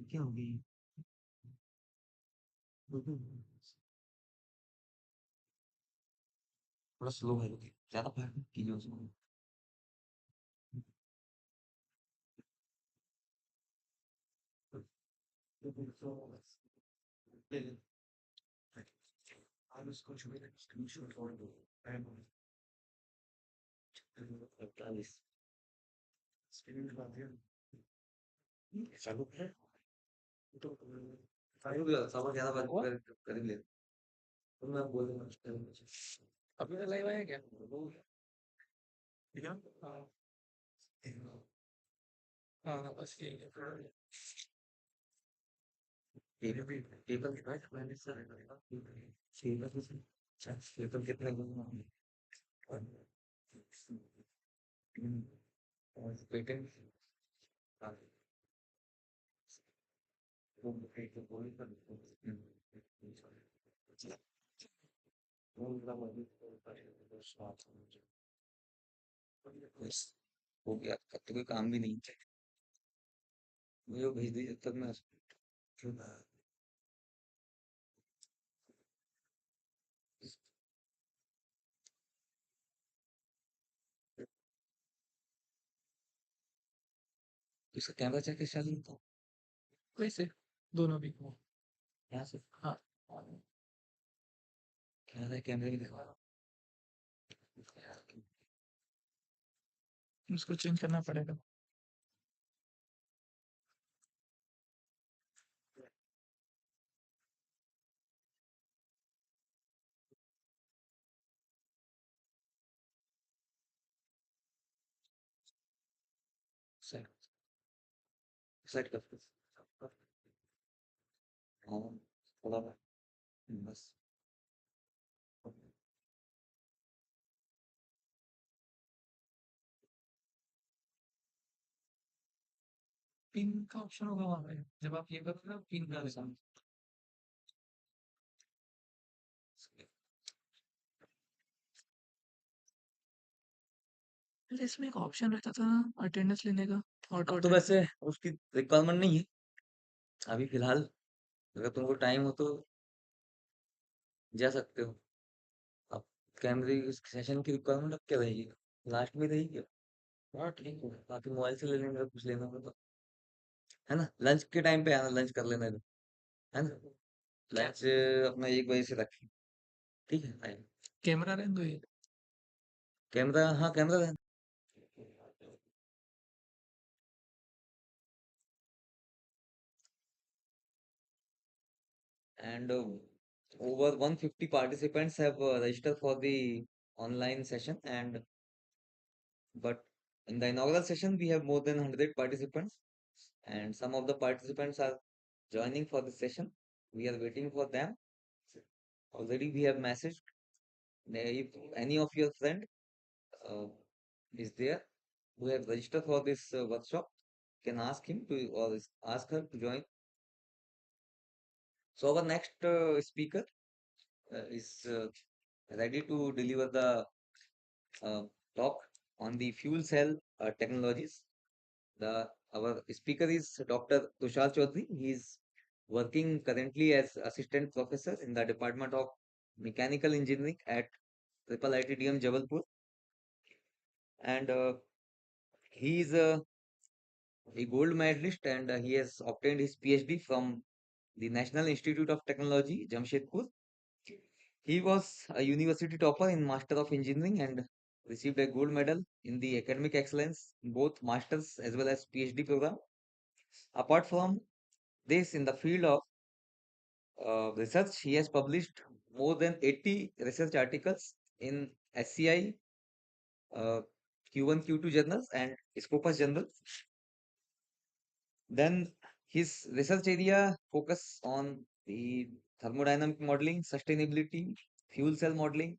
क्या होगी? थोड़ा स्लो है, रुकिए, ज्यादा फास्ट मत कीजिए उसको। आप उसको छुए स्क्रीनशॉट और दो। 48 स्क्रीन लगा दिया। चालू है तो चालू भी सामान ज्यादा बात कर ले। तो मैं बोल दूंगा अभी तो लाइव आया क्या? ठीक है ना? हाँ। हाँ हाँ, बस यही है। पेपर पेपर कितना है? मैंने सर पेपर अच्छा पेपर कितने पेटेंट वो पेपर बोल कर हो गया, अब तो कोई काम भी नहीं है। मुझे वो भेज दीजिए तब मैं इसका कैमरा चेक कैसे चालू होता है? वैसे दोनों भी यहाँ से हाँ कैमरा कैमरे में दिखा उसको चेंज करना पड़ेगा। सेट सेट कर हाँ थोड़ा बस पिन का ऑप्शन होगा वहाँ पे जब आप ये करोगे ना पिन का निशान। अरे इसमें एक ऑप्शन रहता था अटेंडेंस लेने का ऑटो अब तो वैसे उसकी रिक्वायरमेंट नहीं है अभी फिलहाल। अगर तुमको टाइम हो तो जा सकते हो। अब कैमरे सेशन की रिक्वायरमेंट अब क्या रहेगी? लास्ट में रहेगी। हाँ ठीक है, बाकी मोबाइल से ले लेंगे अगर कुछ लेना होगा तो, है ना? लंच के टाइम पे आना, लंच कर लेना है ना? लंच अपना 1 बजे से रखें। ठीक है टाइम। कैमरा रहने दो ये। कैमरा हाँ कैमरा रहने। And over 150 participants have registered for the online session, and but in the inaugural session we have more than 100 participants, and some of the participants are joining for the session. We are waiting for them. Already we have messaged. If any of your friend uh, is there who have registered for this workshop, can ask him to or ask her to join. So our next speaker is ready to deliver the uh, talk on the fuel cell technologies. Our speaker is Dr. Tushar Chaudhary. He is working currently as assistant professor in the Department of Mechanical Engineering at Triple ITDM Jabalpur, and he is a gold medalist, and he has obtained his PhD from the National Institute of Technology, Jamshedpur. He was a university topper in Master of Engineering and received a gold medal in the academic excellence in both masters as well as PhD program. Apart from this, in the field of research, he has published more than 80 research articles in SCI, Q1, Q2 journals and Scopus journals. Then his research area focus on the thermodynamic modeling, sustainability, fuel cell modeling,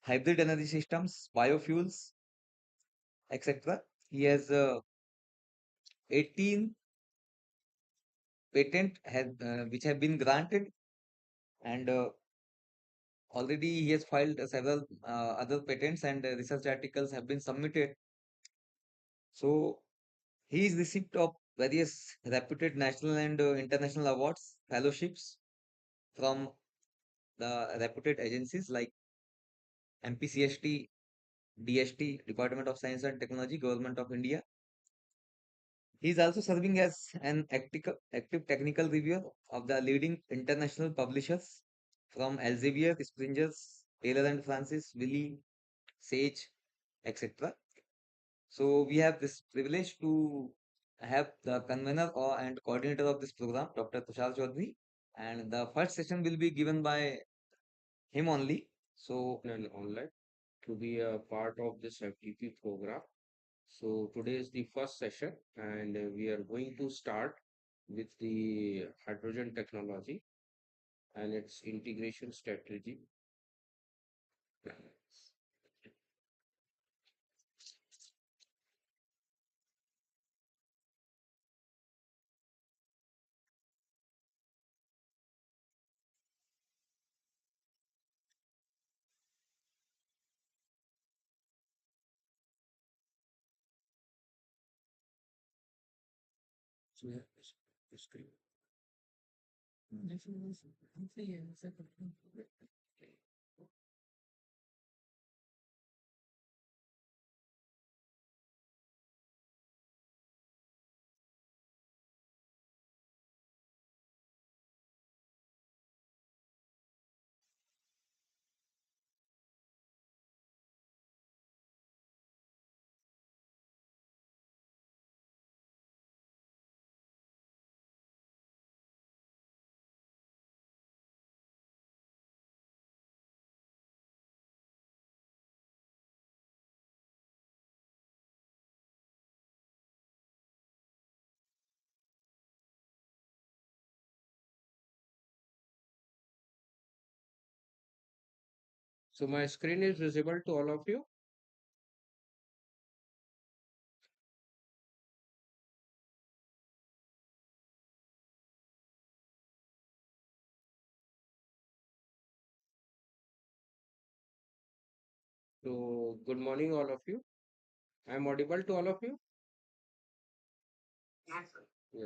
hybrid energy systems, biofuels, etc. He has 18 patent which have been granted, and already he has filed several other patents, and research articles have been submitted. So he is recipient of various reputed national and international awards, fellowships from the reputed agencies like MPCST, DST, Department of Science and Technology, Government of India. He is also serving as an active technical reviewer of the leading international publishers from Elsevier, Springers, Taylor and Francis, Wiley, Sage, etc. So we have this privilege to have the convener or and coordinator of this program, Dr. Tushar Chaudhary, and the first session will be given by him only. So And online to be a part of this FTP program. So today is the first session, and we are going to start with the hydrogen technology and its integration strategy. So, yeah, screen. So my screen is visible to all of you. So good morning, all of you. I'm audible to all of you. Yeah.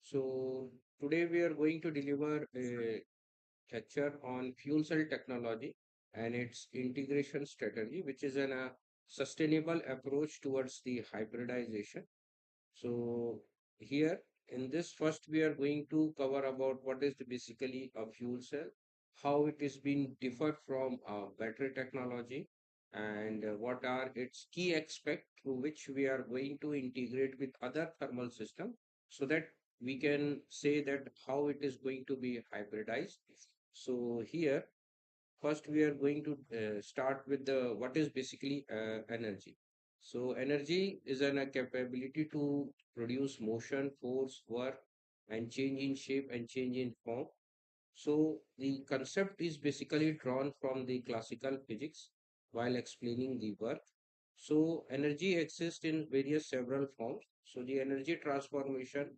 So today we are going to deliver a lecture on fuel cell technology and its integration strategy, which is a sustainable approach towards the hybridization. So here in this first we are going to cover about what is basically a fuel cell, how it is being differ from battery technology, and what are its key aspects through which we are going to integrate with other thermal system so that we can say that how it is going to be hybridized. So here first we are going to start with the what is basically energy. So energy is a capability to produce motion, force, work, and change in shape and change in form. So the concept is basically drawn from the classical physics while explaining the work. So energy exists in various several forms. So the energy transformation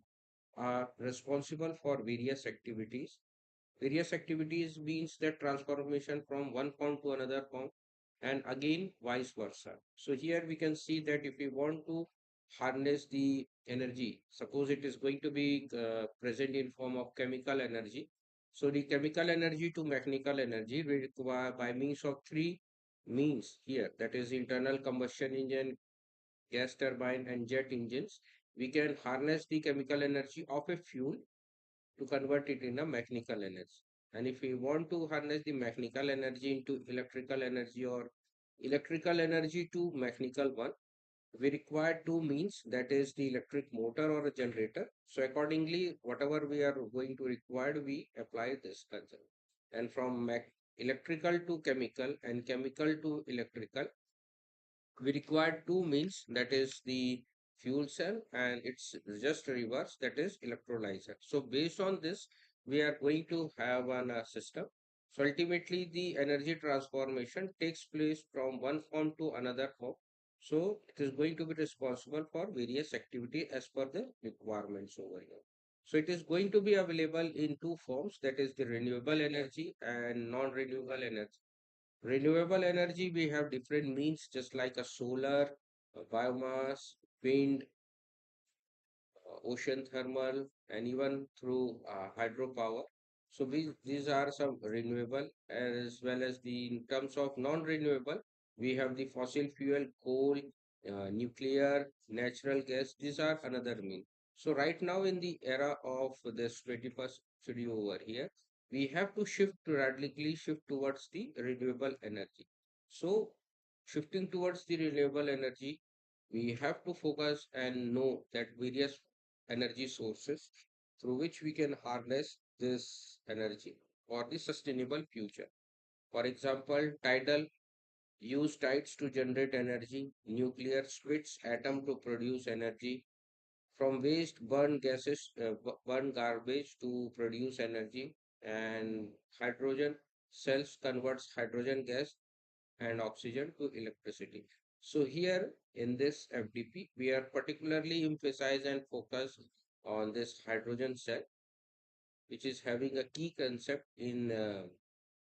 are responsible for various activities. Various activities means that transformation from one form to another form, and again vice versa. So here we can see that if we want to harness the energy, suppose it is going to be present in form of chemical energy. So the chemical energy to mechanical energy we require by means of three means here, that is internal combustion engine, gas turbine, and jet engines. We can harness the chemical energy of a fuel to convert it in a mechanical energy. And if we want to harness the mechanical energy into electrical energy or electrical energy to mechanical one, we require two means, that is the electric motor or a generator. So accordingly, whatever we are going to require, we apply this concept. And from electrical to chemical and chemical to electrical, we require two means, that is the fuel cell and it's just reverse, that is electrolyzer. So based on this we are going to have an system. So ultimately the energy transformation takes place from one form to another form. So it is going to be responsible for various activity as per the requirements over here. So it is going to be available in two forms, that is the renewable energy and non-renewable energy. Renewable energy, we have different means, just like a solar, biomass, wind, ocean thermal, and even through hydropower. So these are some renewable, as well as the in terms of non-renewable, we have the fossil fuel, coal, nuclear, natural gas. These are another mean. So right now in the era of this 21st century over here, we have to radically shift towards the renewable energy. So shifting towards the renewable energy, we have to focus and know that various energy sources through which we can harness this energy for the sustainable future. For example, tidal use tides to generate energy, nuclear splits atom to produce energy, from waste burn gases, burn garbage to produce energy, and hydrogen cells converts hydrogen gas and oxygen to electricity. So here in this FDP, we are particularly emphasize and focus on this hydrogen cell, which is having a key concept in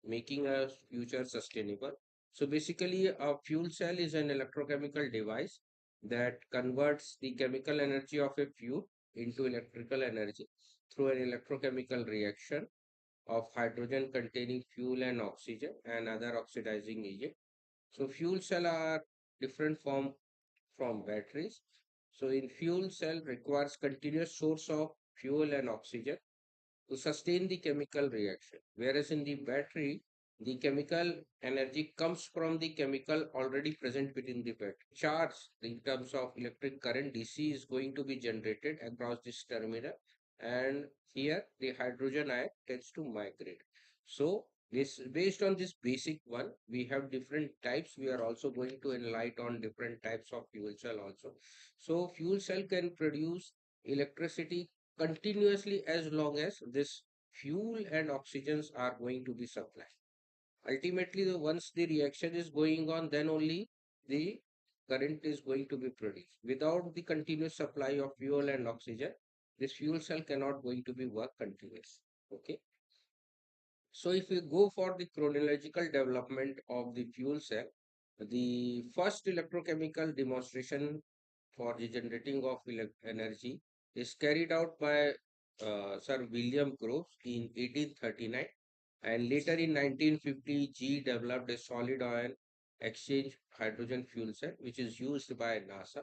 making a future sustainable. So basically, a fuel cell is an electrochemical device that converts the chemical energy of a fuel into electrical energy through an electrochemical reaction of hydrogen containing fuel and oxygen and other oxidizing agent. So fuel cell are different from batteries. So in fuel cell requires continuous source of fuel and oxygen to sustain the chemical reaction. Whereas in the battery, the chemical energy comes from the chemical already present within the battery. Charge in terms of electric current DC is going to be generated across this terminal, and here the hydrogen ion tends to migrate. So this based on this basic one, we have different types. We are also going to enlighten on different types of fuel cell also. So fuel cell can produce electricity continuously as long as this fuel and oxygens are going to be supplied. Ultimately, once the reaction is going on, then only the current is going to be produced. Without the continuous supply of fuel and oxygen, this fuel cell cannot going to be work continuous. Okay. So if we go for the chronological development of the fuel cell, the first electrochemical demonstration for the generating of energy is carried out by Sir William Groves in 1839, and later in 1950 G developed a solid ion exchange hydrogen fuel cell which is used by NASA.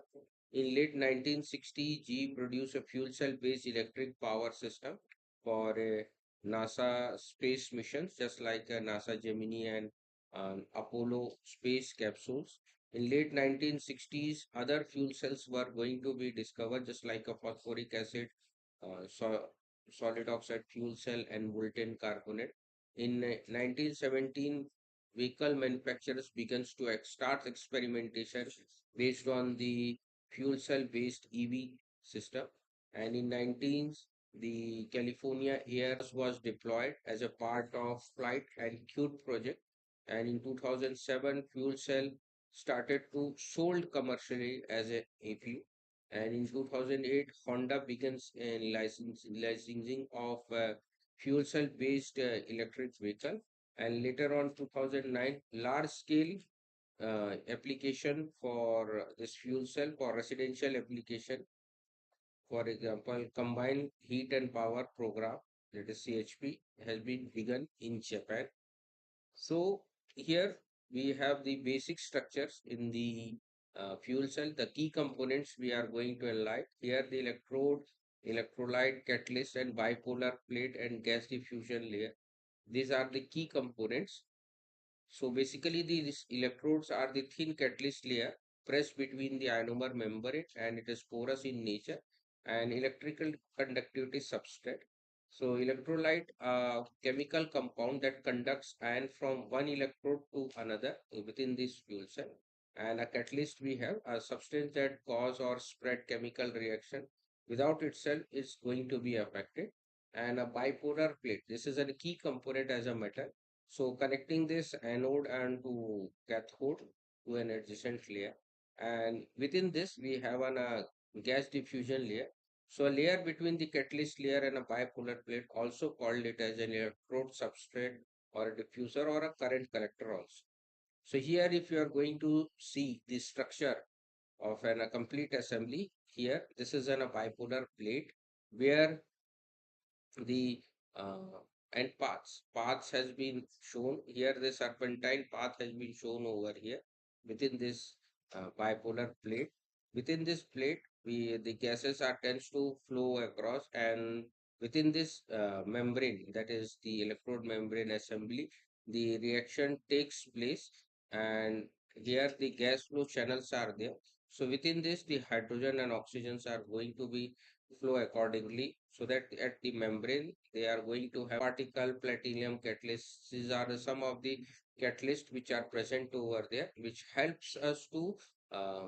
In late 1960 G produced a fuel cell based electric power system for a NASA space missions, just like NASA Gemini and Apollo space capsules. In late 1960s, other fuel cells were going to be discovered, just like a phosphoric acid, solid oxide fuel cell, and molten carbonate. In 1917, vehicle manufacturers begins to start experimentation based on the fuel cell based EV system. And in 19s, the California Air was deployed as a part of Flight and Cute project. And in 2007, fuel cell started to sold commercially as a APU. And in 2008, Honda begins in licensing of fuel cell based electric vehicle. And later on, 2009, large scale application for this fuel cell for residential application, for example, combined heat and power program, that is CHP, has been begun in Japan. So here we have the basic structures in the fuel cell, the key components we are going to enlighten. Here the electrode, electrolyte, catalyst, and bipolar plate and gas diffusion layer. These are the key components. So basically these electrodes are the thin catalyst layer pressed between the ionomer membrane, and it is porous in nature and electrical conductivity substrate. So electrolyte, chemical compound that conducts ion from one electrode to another within this fuel cell. And a catalyst, we have a substance that cause or spread chemical reaction without itself is going to be affected. And a bipolar plate. This is a key component as a metal, so connecting this anode and to cathode to an adjacent layer. And within this, we have an gas diffusion layer. So a layer between the catalyst layer and a bipolar plate, also called it as an electrode substrate or a diffuser or a current collector also. So here, if you are going to see the structure of a complete assembly. Here, this is a bipolar plate where the uh, and paths has been shown here. The serpentine path has been shown over here within this bipolar plate. Within this plate, we the gases are tends to flow across, and within this membrane, that is the electrode membrane assembly, the reaction takes place, and here the gas flow channels are there. So within this, the hydrogen and oxygens are going to be flow accordingly, so that at the membrane they are going to have particle platinum catalysts. These are some of the catalysts which are present over there, which helps us to uh,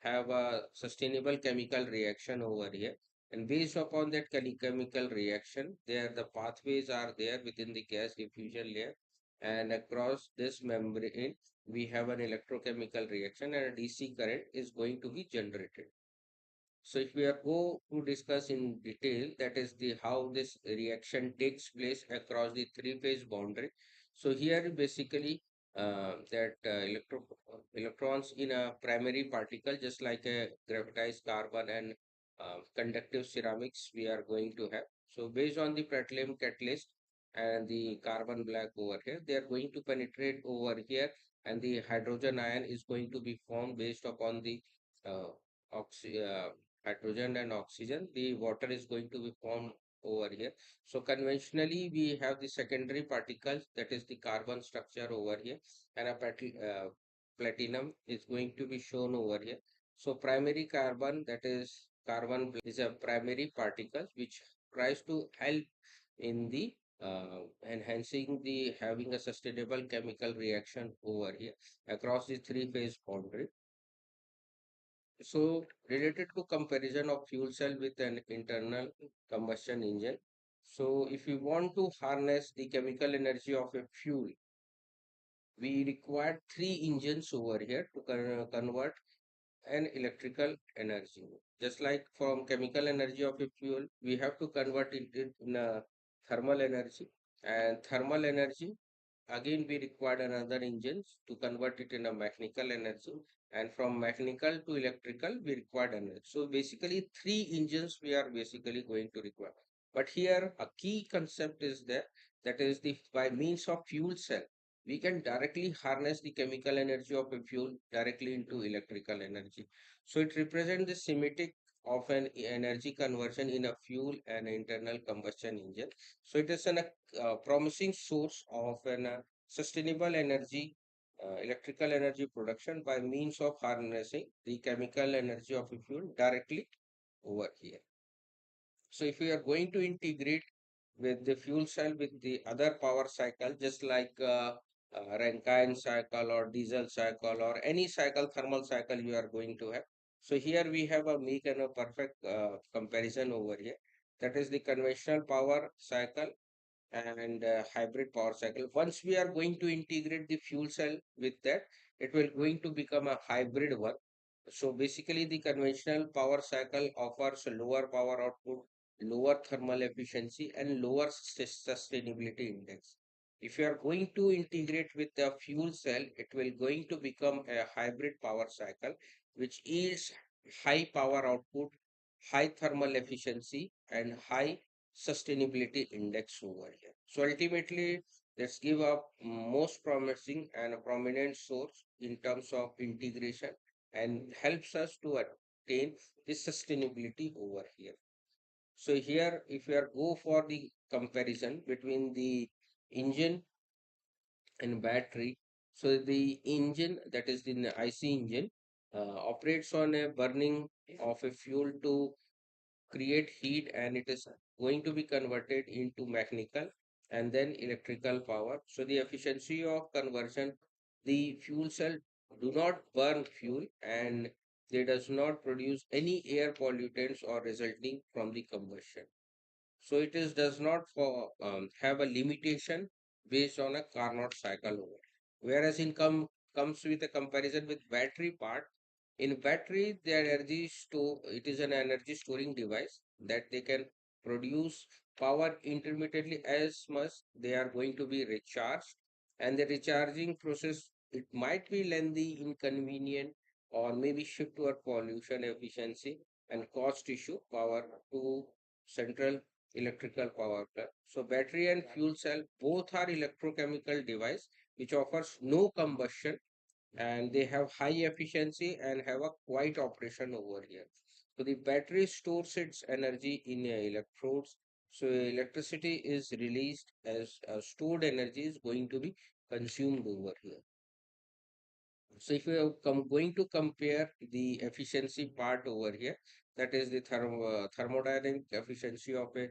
have a sustainable chemical reaction over here. And based upon that chemical reaction, there the pathways are there within the gas diffusion layer, and across this membrane we have an electrochemical reaction, and a DC current is going to be generated. So if we are go to discuss in detail, that is the how this reaction takes place across the three-phase boundary. So here basically that electrons in a primary particle, just like a graphitized carbon and conductive ceramics, we are going to have. So based on the platinum catalyst and the carbon black over here, they are going to penetrate over here, and the hydrogen ion is going to be formed based upon the uh, oxy hydrogen and oxygen. The water is going to be formed over here. So conventionally, we have the secondary particles, that is the carbon structure over here, and a platinum is going to be shown over here. So primary carbon, that is carbon, is a primary particle which tries to help in the enhancing the having a sustainable chemical reaction over here across the three-phase boundary. So related to comparison of fuel cell with an internal combustion engine. So if we want to harness the chemical energy of a fuel, we require three engines over here to convert an electrical energy. Just like from chemical energy of a fuel, we have to convert it in a thermal energy. And thermal energy, again we require another engines to convert it in a mechanical energy. And from mechanical to electrical, we require energy. So basically, three engines we are basically going to require. But here, a key concept is there, that is the by means of fuel cell we can directly harness the chemical energy of a fuel directly into electrical energy. So it represents the schematic of an energy conversion in a fuel and internal combustion engine. So it is a promising source of an sustainable energy, electrical energy production by means of harnessing the chemical energy of a fuel directly over here. So if we are going to integrate with the fuel cell with the other power cycle, just like Rankine cycle or diesel cycle or any cycle, thermal cycle you are going to have. So here we have a make and a perfect comparison over here. That is the conventional power cycle and hybrid power cycle. Once we are going to integrate the fuel cell with that, it will going to become a hybrid one. So basically, the conventional power cycle offers a lower power output, lower thermal efficiency, and lower sustainability index. If you are going to integrate with the fuel cell, it will going to become a hybrid power cycle, which is high power output, high thermal efficiency, and high sustainability index over here. So ultimately, let's give a most promising and a prominent source in terms of integration and helps us to attain this sustainability over here. So here, if you are go for the comparison between the engine and battery, so the engine, that is the IC engine, operates on a burning of a fuel to create heat, and it is going to be converted into mechanical and then electrical power. So the efficiency of conversion, the fuel cell do not burn fuel, and they does not produce any air pollutants or resulting from the combustion. So it is does not for have a limitation based on a Carnot cycle over. Whereas in comes with a comparison with battery part. In battery, the energy store, it is an energy storing device that they can produce power intermittently as much they are going to be recharged, and the recharging process, it might be lengthy, inconvenient, or maybe shift toward pollution efficiency and cost issue power to central electrical power plant. So battery and fuel cell both are electrochemical device which offers no combustion, and they have high efficiency and have a quiet operation over here. So the battery stores its energy in electrodes. So electricity is released as stored energy is going to be consumed over here. So if you are going to compare the efficiency part over here, that is the thermodynamic efficiency of a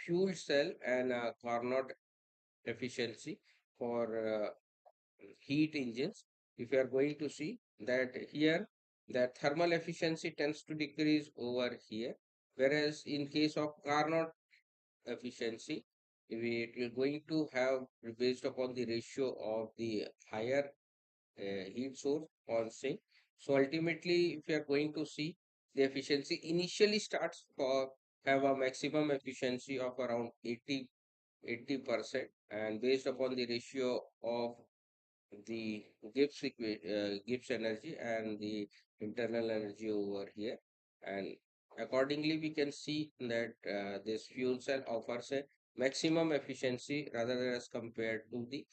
fuel cell and Carnot efficiency for heat engines. If you are going to see that here, that thermal efficiency tends to decrease over here, whereas in case of Carnot efficiency, it will going to have based upon the ratio of the higher heat source on sink. So ultimately, if you are going to see the efficiency initially starts for have a maximum efficiency of around 80%, and based upon the ratio of the Gibbs energy and the internal energy over here. And accordingly, we can see that this fuel cell offers a maximum efficiency rather than as compared to the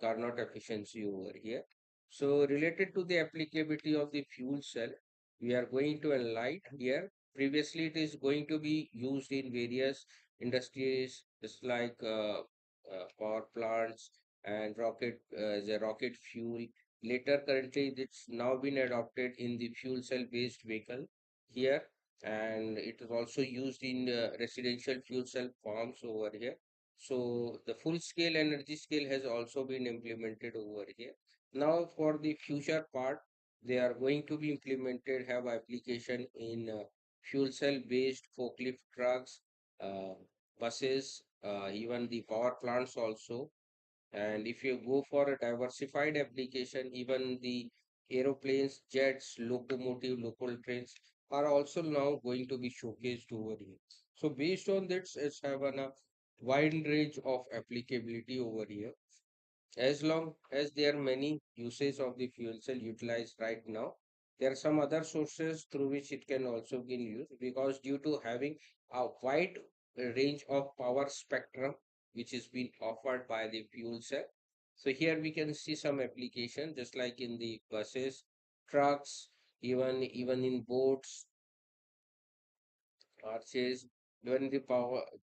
Carnot efficiency over here. So related to the applicability of the fuel cell, we are going to enlighten here. Previously, it is going to be used in various industries, just like power plants and rocket as a rocket fuel. Later, currently, it's now been adopted in the fuel cell based vehicle here, and it is also used in residential fuel cell farms over here. So the full scale energy scale has also been implemented over here. Now for the future part, they are going to be implemented, have application in fuel cell based forklift trucks, uh, buses, even the power plants also. And if you go for a diversified application, even the aeroplanes, jets, locomotive, local trains are also now going to be showcased over here. So based on this, it's have a wide range of applicability over here. As long as there are many uses of the fuel cell utilized right now, there are some other sources through which it can also be used, because due to having a wide range of power spectrum which is being offered by the fuel cell. So here we can see some application just like in the buses, trucks, even in boats, arches, even the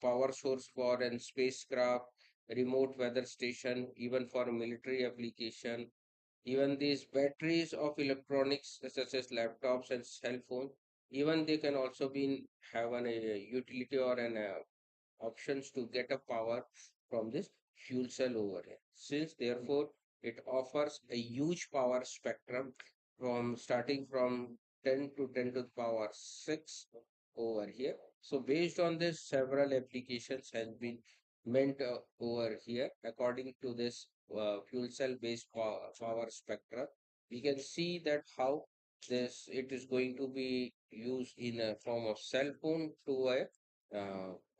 power source for an spacecraft, remote weather station, even for military application, even these batteries of electronics such as laptops and cell phone, even they can also be have an utility or an options to get a power from this fuel cell over here. Since therefore it offers a huge power spectrum from starting from 10 to 10 to the power 6 over here. So based on this, several applications has been meant over here according to this fuel cell based power spectrum. We can see that how this it is going to be used in a form of cell phone to a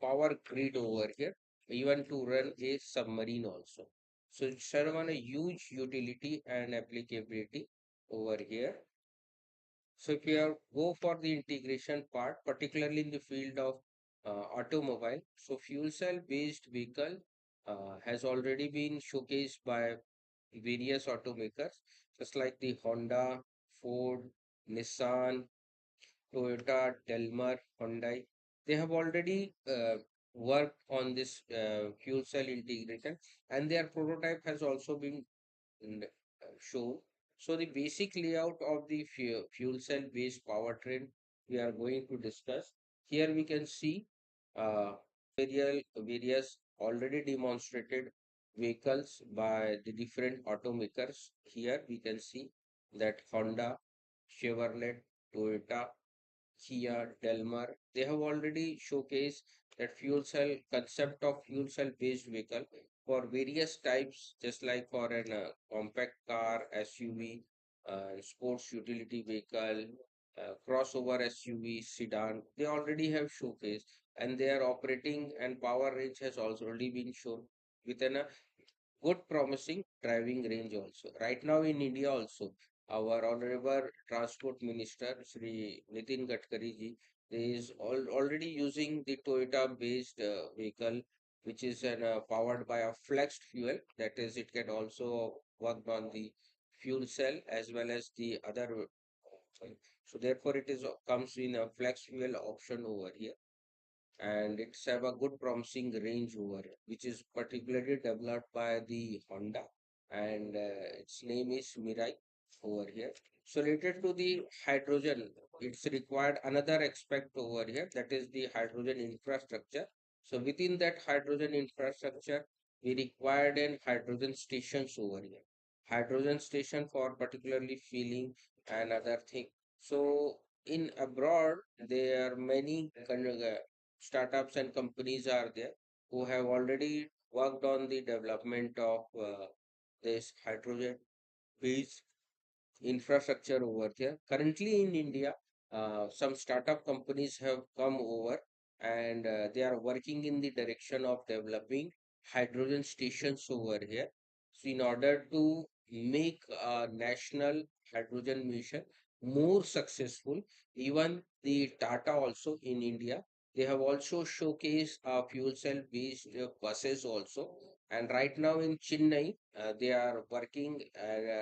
power grid over here, even to run a submarine also. So it serve on a huge utility and applicability over here. So if you go for the integration part, particularly in the field of automobile, so fuel cell based vehicle has already been showcased by various automakers, just like the Honda, Ford, Nissan, Toyota, Delmer, Hyundai. They have already worked on this fuel cell integration, and their prototype has also been shown. So the basic layout of the fuel cell based powertrain we are going to discuss. Here we can see uh, various already demonstrated vehicles by the different automakers. Here we can see that Honda, Chevrolet, Toyota, Kia, Delmar, they have already showcased that fuel cell concept of fuel cell based vehicle for various types, just like for an compact car, SUV, sports utility vehicle, crossover SUV, sedan. They already have showcased, and their operating and power range has also already been shown within a good promising driving range also. Right now in India also, our honorable transport minister Shri Nitin Gadkari ji is already using the Toyota based vehicle, which is powered by a flexed fuel. That is, it can also work on the fuel cell as well as the other so therefore it is comes in a flex fuel option over here, and it's have a good promising range over it, which is particularly developed by the Honda, and its name is Mirai over here. So related to the hydrogen, it's required another aspect over here, that is the hydrogen infrastructure. So within that hydrogen infrastructure, we required an hydrogen stations over here. Hydrogen station for particularly filling and other thing. So in abroad, there are many startups and companies are there who have already worked on the development of this hydrogen based infrastructure over there. Currently in India, some startup companies have come over, and they are working in the direction of developing hydrogen stations over here. So in order to make a national hydrogen mission more successful, even the Tata also in India, they have also showcased fuel cell based buses also. And right now in Chennai, they are working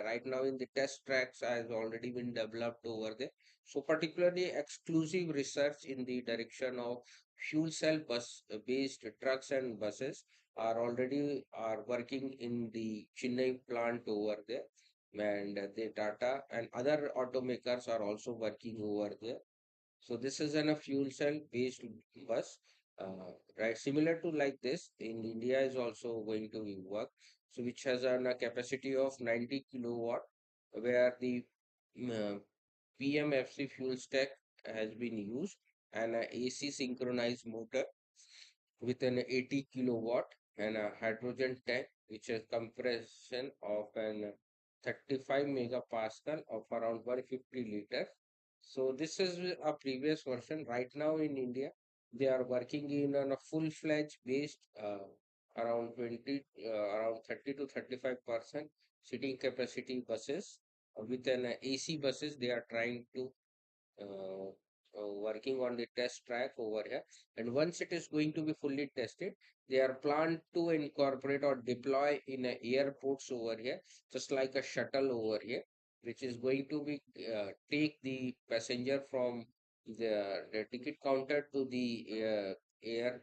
right now in the test tracks has already been developed over there. So particularly exclusive research in the direction of fuel cell bus based trucks and buses are working in the Chennai plant over there. And the Tata and other automakers are also working over there. So this is a fuel cell based bus, right? Similar to like this in India is also going to be work. So which has a capacity of 90 kilowatt, where the PMFC fuel stack has been used, and a AC synchronized motor with an 80 kilowatt and a hydrogen tank, which has compression of an 35 megapascal of around 150 liters. So this is a previous version. Right now in India, they are working in on a full-fledged based around 30 to 35% seating capacity buses. With an AC buses, they are trying to uh, working on the test track over here. And once it is going to be fully tested, they are planned to incorporate or deploy in airports over here, just like a shuttle over here, which is going to be take the passenger from the ticket counter to the air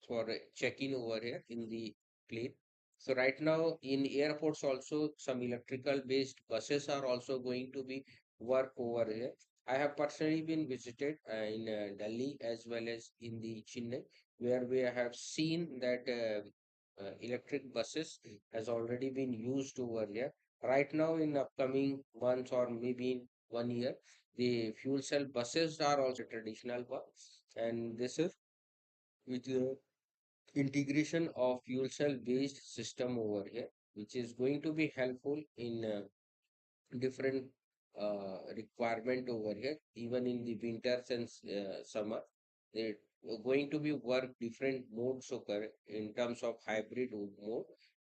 for check-in over here in the plane. So right now in airports also some electrical based buses are also going to be work over here. I have personally been visited in Delhi as well as in the Chennai, where we have seen that electric buses has already been used over here. Right now in upcoming months or maybe in 1 year, the fuel cell buses are also traditional ones, and this is with integration of fuel cell based system over here, which is going to be helpful in different requirement over here, even in the winters and summer. They're going to be work different modes occur in terms of hybrid mode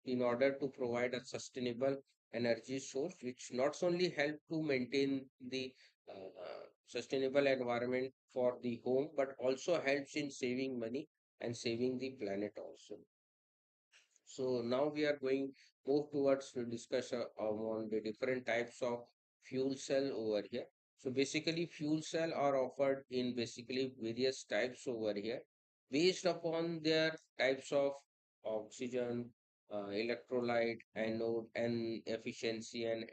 in order to provide a sustainable energy source, which not only help to maintain the sustainable environment for the home, but also helps in saving money and saving the planet also. So now we are going move towards to discuss on the different types of fuel cell over here. So basically fuel cell are offered in basically various types over here based upon their types of oxygen, electrolyte, anode and efficiency, and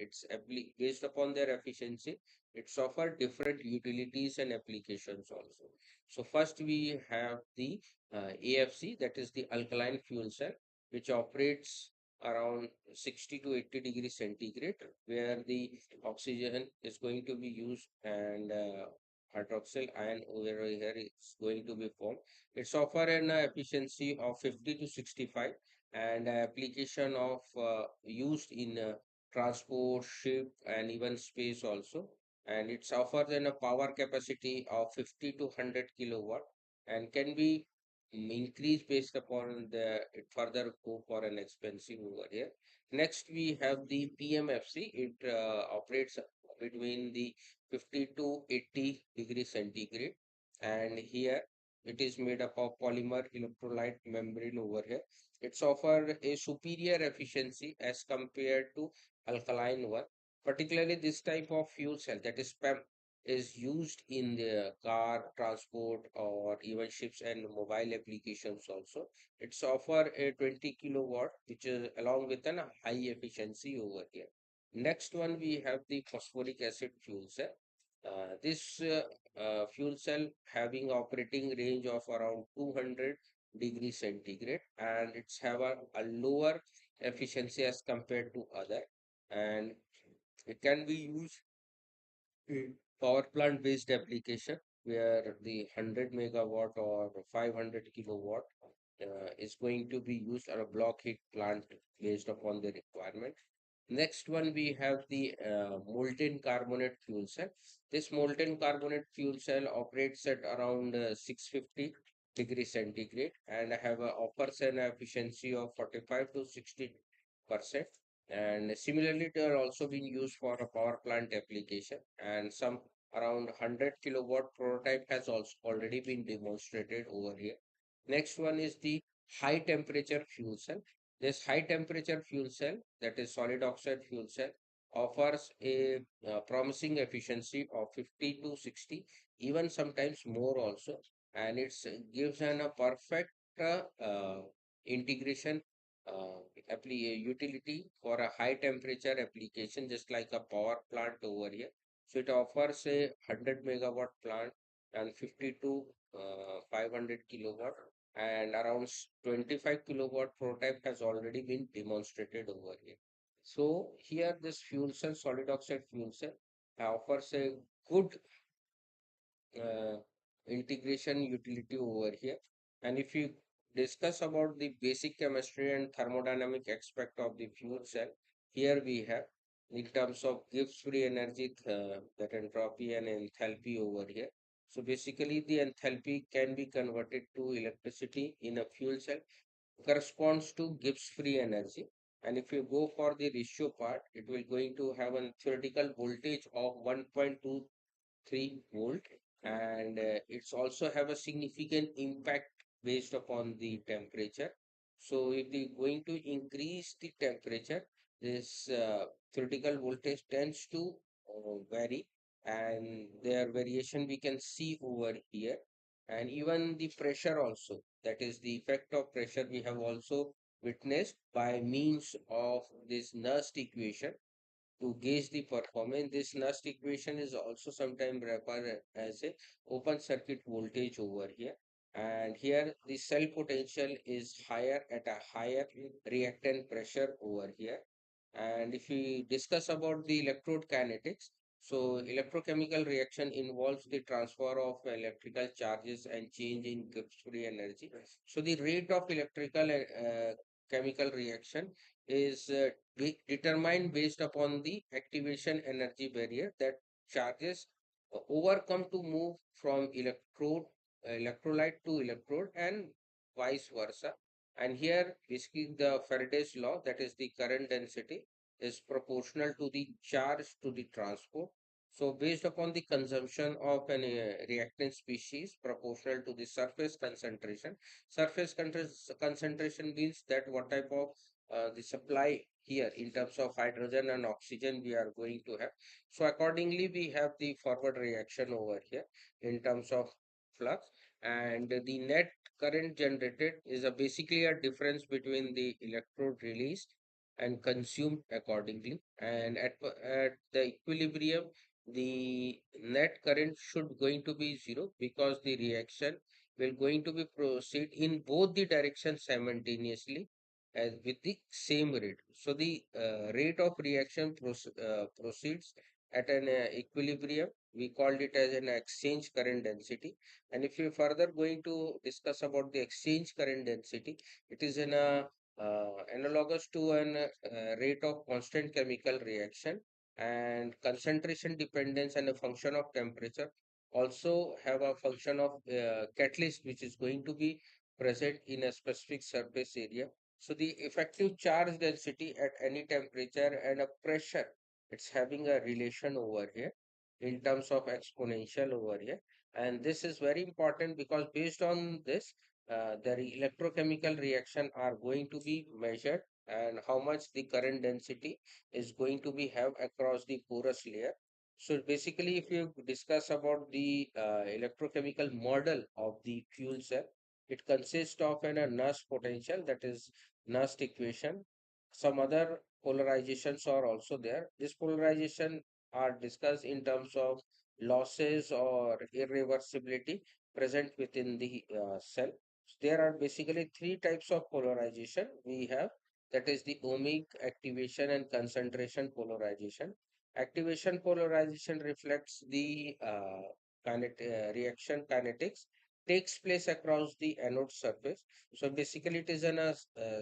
based upon their efficiency, it's offered different utilities and applications also. So first we have the AFC, that is the alkaline fuel cell, which operates around 60 to 80 degrees centigrade, where the oxygen is going to be used, and hydroxyl ion over here is going to be formed. It's offer an efficiency of 50 to 65, and application of used in transport, ship, and even space also. And it's offers in a power capacity of 50 to 100 kilowatt, and can be increase based upon the it further go for an expensive over here. Next, we have the PMFC. It operates between the 50 to 80 degrees centigrade, and here it is made up of polymer electrolyte membrane over here. It's offer a superior efficiency as compared to alkaline one. Particularly this type of fuel cell, that is PEM, is used in the car transport or even ships and mobile applications also. It's offer a 20 kilowatt, which is along with an high efficiency over here. Next one, we have the phosphoric acid fuel cell. This fuel cell having operating range of around 200 degrees centigrade, and it's have a lower efficiency as compared to other, and it can be used power plant based application where the 100 megawatt or 500 kilowatt is going to be used on a block heat plant based upon the requirement. Next one, we have the molten carbonate fuel cell. This molten carbonate fuel cell operates at around 650 degrees centigrade and offers an efficiency of 45 to 60%. And similarly, they are also being used for a power plant application, and some around 100 kilowatt prototype has also already been demonstrated over here. Next one is the high temperature fuel cell. This high temperature fuel cell, that is solid oxide fuel cell, offers a promising efficiency of 50 to 60, even sometimes more also, and it gives a perfect integration utility for a high temperature application, just like a power plant over here. So it offers a 100 megawatt plant and 50 to 500 kilowatt, and around 25 kilowatt prototype has already been demonstrated over here. So here this fuel cell, solid oxide fuel cell, offers a good uh, integration utility over here. And if you discuss about the basic chemistry and thermodynamic aspect of the fuel cell, here we have in terms of Gibbs free energy, that entropy and enthalpy over here. So basically the enthalpy can be converted to electricity in a fuel cell, corresponds to Gibbs free energy. And if you go for the ratio part, it will going to have a theoretical voltage of 1.23 volt, and it's also have a significant impact based upon the temperature. So if we going to increase the temperature, this theoretical voltage tends to vary, and their variation we can see over here. And even the pressure also, that is the effect of pressure, we have also witnessed by means of this Nernst equation to gauge the performance. This Nernst equation is also sometimes referred as a open circuit voltage over here. And here the cell potential is higher at a higher reactant pressure over here. And if we discuss about the electrode kinetics, so electrochemical reaction involves the transfer of electrical charges and change in Gibbs free energy. So the rate of electrical chemical reaction is determined based upon the activation energy barrier that charges overcome to move from electrolyte to electrode and vice versa. And here basically the Faraday's law, that is the current density, is proportional to the charge to the transport. So based upon the consumption of an reactant species proportional to the concentration means that what type of the supply here in terms of hydrogen and oxygen we are going to have. So accordingly, we have the forward reaction over here in terms of flux, and the net current generated is basically a difference between the electrode released and consumed accordingly. And at the equilibrium, the net current should going to be zero, because the reaction will going to be proceed in both the directions simultaneously as with the same rate. So the rate of reaction proceeds at an equilibrium. We called it as an exchange current density. And if you further going to discuss about the exchange current density, it is in a analogous to an rate of constant chemical reaction, and concentration dependence and a function of temperature also have a function of catalyst, which is going to be present in a specific surface area. So the effective charge density at any temperature and a pressure, it's having a relation over here in terms of exponential over here. And this is very important because based on this, the electrochemical reaction are going to be measured and how much the current density is going to be have across the porous layer. So basically, if you discuss about the electrochemical model of the fuel cell, it consists of a Nernst potential, that is Nernst equation. Some other polarizations are also there. This polarization are discussed in terms of losses or irreversibility present within the cell. So there are basically three types of polarization we have. That is the ohmic, activation, and concentration polarization. Activation polarization reflects the reaction kinetics takes place across the anode surface. So basically, it is a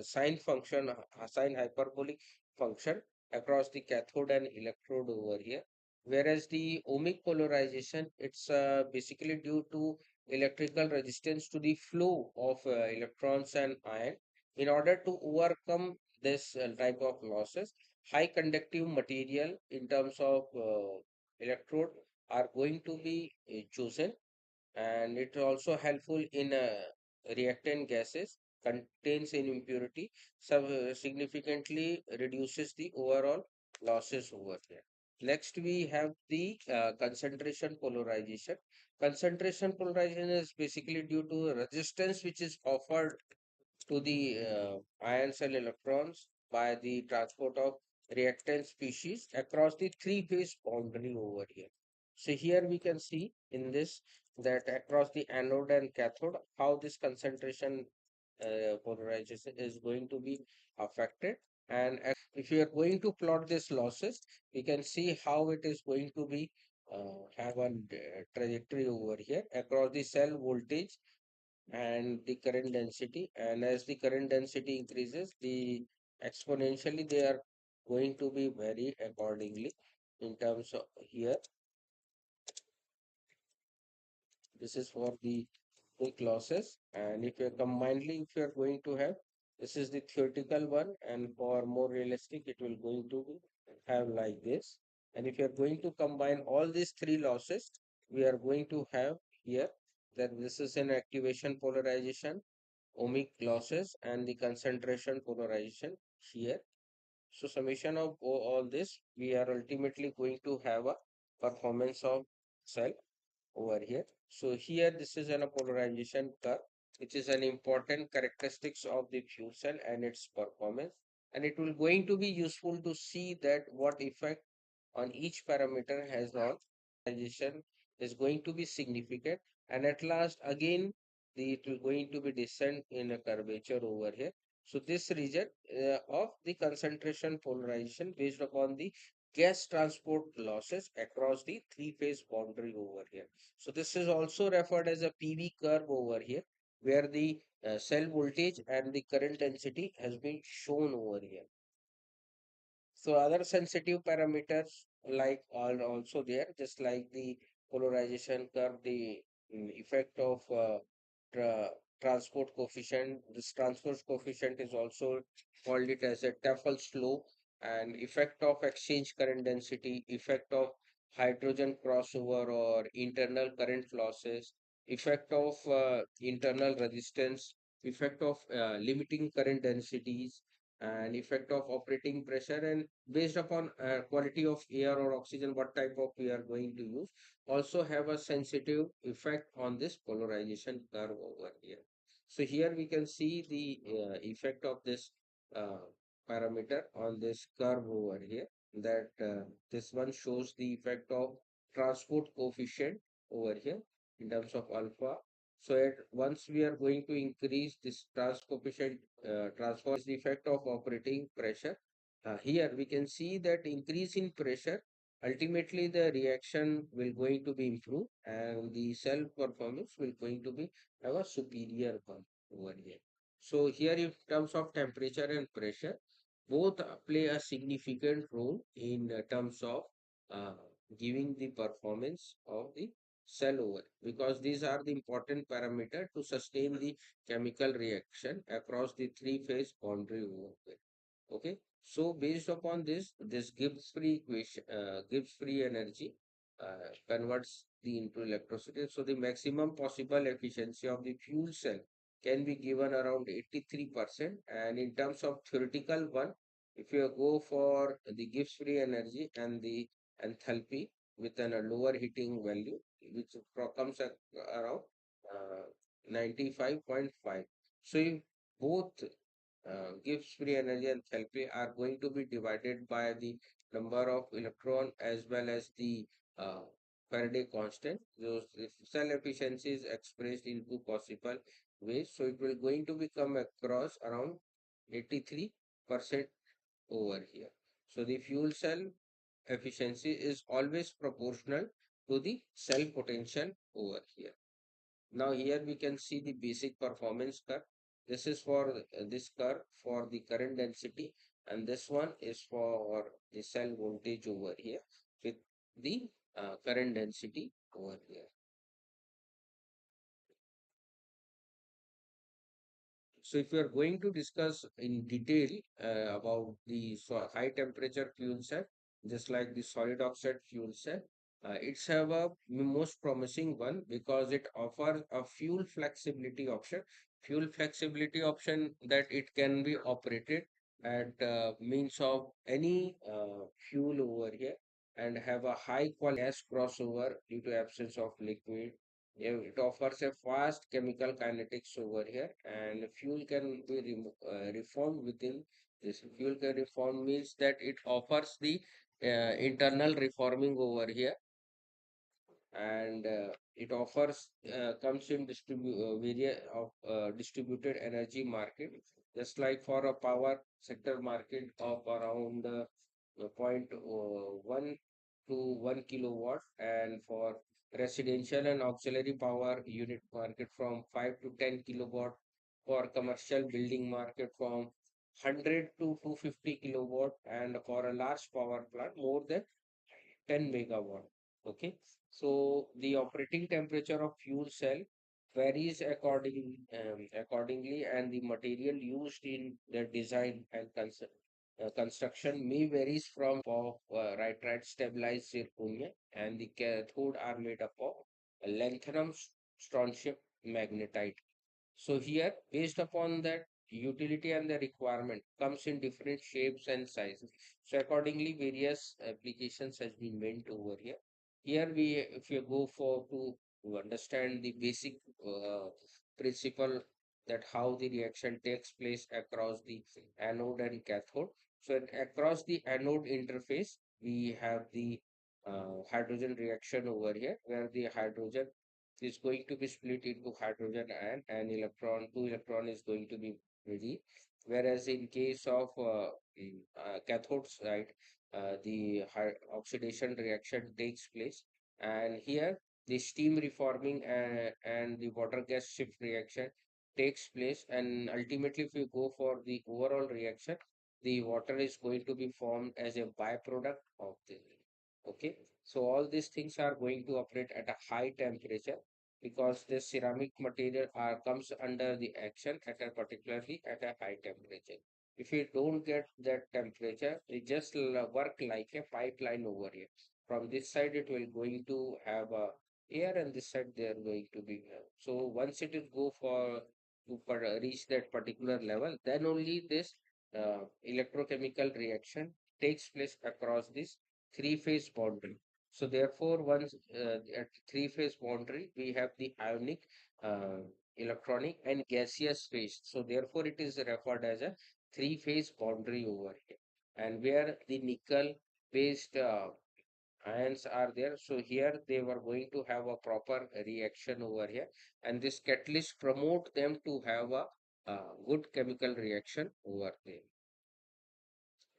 sine function, a sine hyperbolic function across the cathode and electrode over here. Whereas the ohmic polarization, it's basically due to electrical resistance to the flow of electrons and ion. In order to overcome this type of losses, high conductive material in terms of electrode are going to be chosen, and it also helpful in reactant gases contains in impurity, significantly reduces the overall losses over here. Next we have the concentration polarization. Concentration polarization is basically due to resistance which is offered to the ion cell electrons by the transport of reactant species across the three-phase boundary over here. So here we can see in this that across the anode and cathode, how this concentration polarization is going to be affected. And if you are going to plot these losses, we can see how it is going to be have a trajectory over here across the cell voltage and the current density. And as the current density increases, the exponentially they are going to be vary accordingly in terms of here. This is for the quick losses. And if you're combinedly, if you're going to have, this is the theoretical one, and for more realistic, it will going to be have like this. And if you're going to combine all these three losses, we are going to have here that this is an activation polarization, ohmic losses, and the concentration polarization here. So summation of all this, we are ultimately going to have a performance of cell over here. So here this is an a polarization curve, which is an important characteristics of the fuel cell and its performance. And it will going to be useful to see that what effect on each parameter has on polarization is going to be significant. And at last again it will going to be descent in a curvature over here. So this region of the concentration polarization based upon the gas transport losses across the three-phase boundary over here. So this is also referred as a PV curve over here, where the cell voltage and the current density has been shown over here. So other sensitive parameters like are also there, just like the polarization curve, the effect of tra transport coefficient. This transport coefficient is also called it as a Tafels law, and effect of exchange current density, effect of hydrogen crossover or internal current losses, effect of internal resistance, effect of limiting current densities, and effect of operating pressure, and based upon quality of air or oxygen what type of we are going to use, also have a sensitive effect on this polarization curve over here. So here we can see the effect of this uh, parameter on this curve over here, that this one shows the effect of transport coefficient over here in terms of alpha. So at once we are going to increase this coefficient transform the effect of operating pressure. Here we can see that increase in pressure, ultimately the reaction will going to be improved and the cell performance will going to be have a superior one over here. So here in terms of temperature and pressure, both play a significant role in terms of uh, giving the performance of the cell over, because these are the important parameter to sustain the chemical reaction across the three-phase boundary over there. Okay, so based upon this Gibbs-free equation, Gibbs-free energy converts the into electricity. So the maximum possible efficiency of the fuel cell can be given around 83%. And in terms of theoretical one, if you go for the Gibbs-free energy and the enthalpy with a lower heating value, which comes at around uh, 95.5. So if both Gibbs free energy and enthalpy are going to be divided by the number of electron as well as the uh, Faraday constant. So if cell efficiency is expressed in two possible ways, so it will going to become across around 83% over here. So the fuel cell efficiency is always proportional to the cell potential over here. Now here we can see the basic performance curve. This is for this curve for the current density, and this one is for the cell voltage over here with the current density over here. So if we are going to discuss in detail about the high temperature fuel cell, just like the solid oxide fuel cell, it's have a most promising one because it offers a fuel flexibility option. Fuel flexibility option that it can be operated at means of any fuel over here and have a high quality gas crossover due to absence of liquid. Yeah, it offers a fast chemical kinetics over here, and fuel can be reformed within this. Fuel can reform means that it offers the internal reforming over here, and it offers comes in various of distributed energy market, just like for a power sector market of around point 1 to 1 kilowatt, and for residential and auxiliary power unit market from 5 to 10 kilowatt, for commercial building market from 100 to 250 kilowatt, and for a large power plant more than 10 megawatt. Okay, so the operating temperature of fuel cell varies accordingly, and the material used in the design and construction may varies from of nitride stabilized zirconia, and the cathode are made up of lanthanum strontium magnetite. So here, based upon that utility and the requirement comes in different shapes and sizes. So accordingly, various applications has been meant over here. Here we, if you go for to understand the basic principle that how the reaction takes place across the anode and cathode. So across the anode interface, we have the hydrogen reaction over here, where the hydrogen is going to be split into hydrogen and electron. Two electron is going to be ready. Whereas in case of cathode side, the oxidation reaction takes place, and here the steam reforming and the water gas shift reaction takes place, and ultimately, if you go for the overall reaction, the water is going to be formed as a byproduct of the. Okay, so all these things are going to operate at a high temperature because the ceramic material comes under the action at a particularly at a high temperature. If you don't get that temperature, it just work like a pipeline over here. From this side, it will going to have a air, and this side they are going to be air. So once it is go for to reach that particular level, then only this electrochemical reaction takes place across this three-phase boundary. So therefore, once at three-phase boundary, we have the ionic, uh, electronic, and gaseous phase. So therefore, it is referred as a three-phase boundary over here. And where the nickel-based ions are there, so here they were going to have a proper reaction over here, and this catalyst promote them to have a good chemical reaction over there.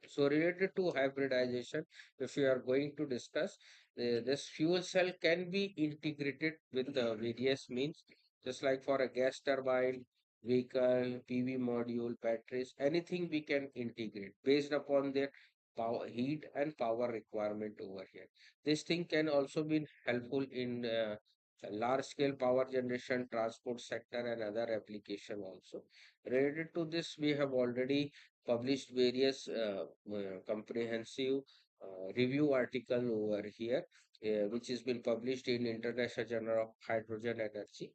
So related to hybridization, if we are going to discuss, this fuel cell can be integrated with the various means, just like for a gas turbine, vehicle, PV module, batteries, anything we can integrate based upon their power, heat and power requirement over here. This thing can also be helpful in large scale power generation, transport sector, and other application also. Related to this, we have already published various comprehensive review article over here, which has been published in International Journal of Hydrogen Energy.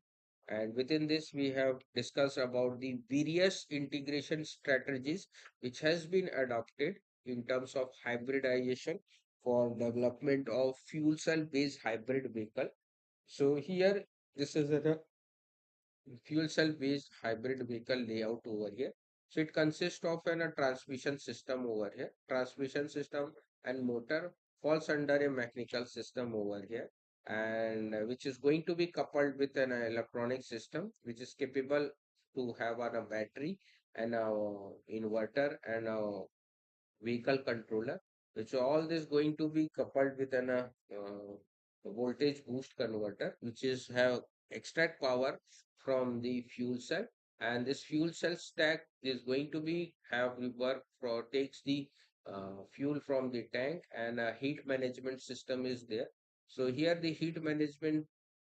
And within this, we have discussed about the various integration strategies which has been adopted in terms of hybridization for development of fuel cell based hybrid vehicle. So here, this is a fuel cell based hybrid vehicle layout over here. So it consists of a transmission system over here. Transmission system and motor falls under a mechanical system over here, and which is going to be coupled with an electronic system which is capable to have on a battery and a inverter and a vehicle controller, which all this going to be coupled with an voltage boost converter, which is have extract power from the fuel cell, and this fuel cell stack is going to be have work for takes the fuel from the tank, and a heat management system is there. So here the heat management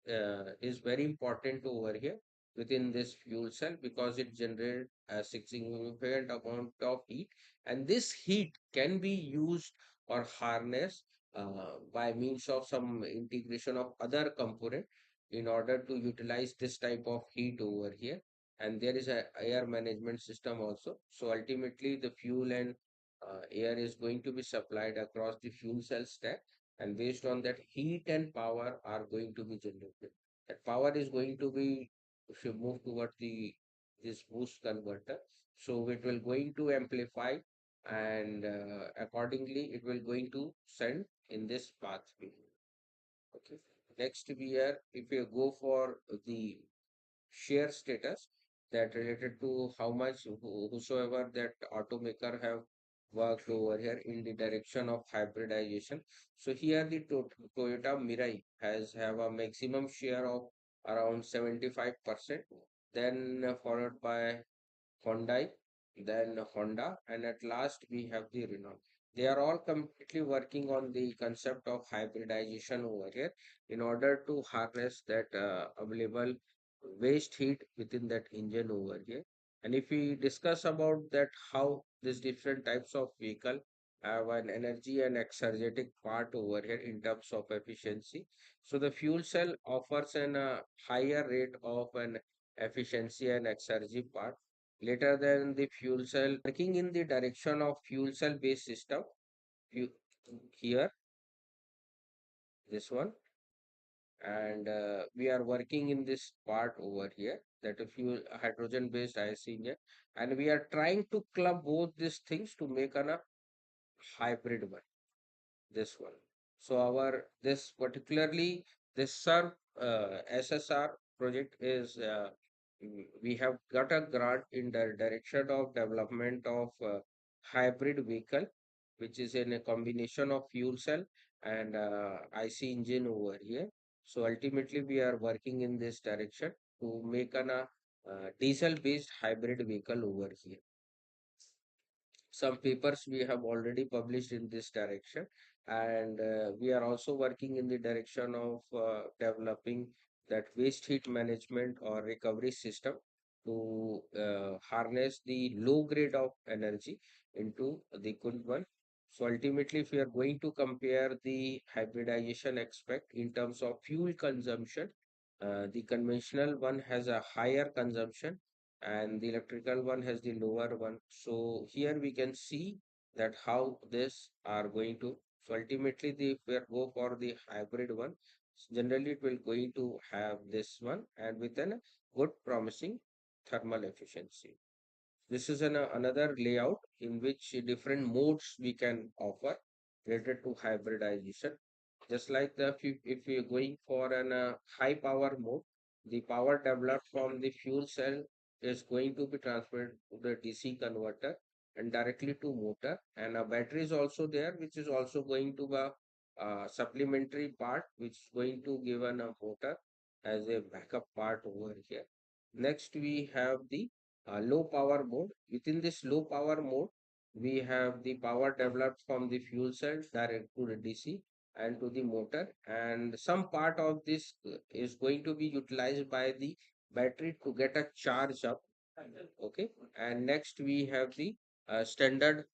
is very important over here within this fuel cell, because it generates a significant amount of heat, and this heat can be used or harnessed by means of some integration of other component in order to utilize this type of heat over here. And there is a air management system also. So ultimately the fuel and air is going to be supplied across the fuel cell stack, and based on that, heat and power are going to be generated. That power is going to be should move towards the this boost converter, so it will going to amplify, and accordingly it will going to send in this pathway. Okay, next we are, if you go for the share status, that related to how much whosoever that automaker have worked over here in the direction of hybridization. So here the Toyota Mirai has have a maximum share of around 75%, then followed by Hyundai, then Honda, and at last we have the Renault. They are all completely working on the concept of hybridization over here in order to harness that available waste heat within that engine over here. And if we discuss about that, how these different types of vehicle have an energy and exergetic part over here in terms of efficiency. So the fuel cell offers an higher rate of an efficiency and exergy part later than the fuel cell, working in the direction of fuel cell based system. You, here, this one, and we are working in this part over here, that a fuel hydrogen based IC engine, and we are trying to club both these things to make a hybrid one, this one. So our this particularly this SERV SSR project is we have got a grant in the direction of development of hybrid vehicle, which is in a combination of fuel cell and IC engine over here. So ultimately, we are working in this direction to make an diesel based hybrid vehicle over here. Some papers we have already published in this direction, and we are also working in the direction of developing that waste heat management or recovery system to harness the low grade of energy into the good one. So ultimately, if we are going to compare the hybridization aspect in terms of fuel consumption, the conventional one has a higher consumption and the electrical one has the lower one. So here we can see that how this are going to. So ultimately, the if we are go for the hybrid one, generally it will going to have this one and with an good promising thermal efficiency. This is another layout in which different modes we can offer related to hybridization. Just like the if you're going for an high power mode, the power developed from the fuel cell is going to be transferred to the DC converter and directly to motor. And a battery is also there, which is also going to be a supplementary part, which is going to give an a motor as a backup part over here. Next, we have the low power mode. Within this low power mode, we have the power developed from the fuel cells direct to the DC. and to the motor, and some part of this is going to be utilized by the battery to get a charge up. Okay, and next we have the standard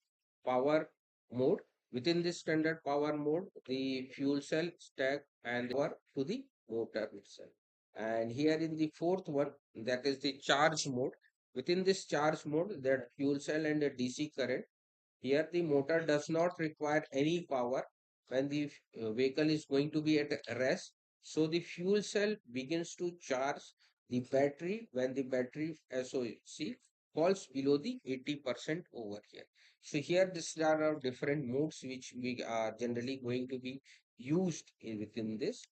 power mode. Within this standard power mode, the fuel cell stack and the power to the motor itself. And here in the fourth one, that is the charge mode. Within this charge mode, that fuel cell and a DC current. Here the motor does not require any power when the vehicle is going to be at rest. So the fuel cell begins to charge the battery when the battery SOC falls below the 80% over here. So here these are our different modes which we are generally going to be used within this.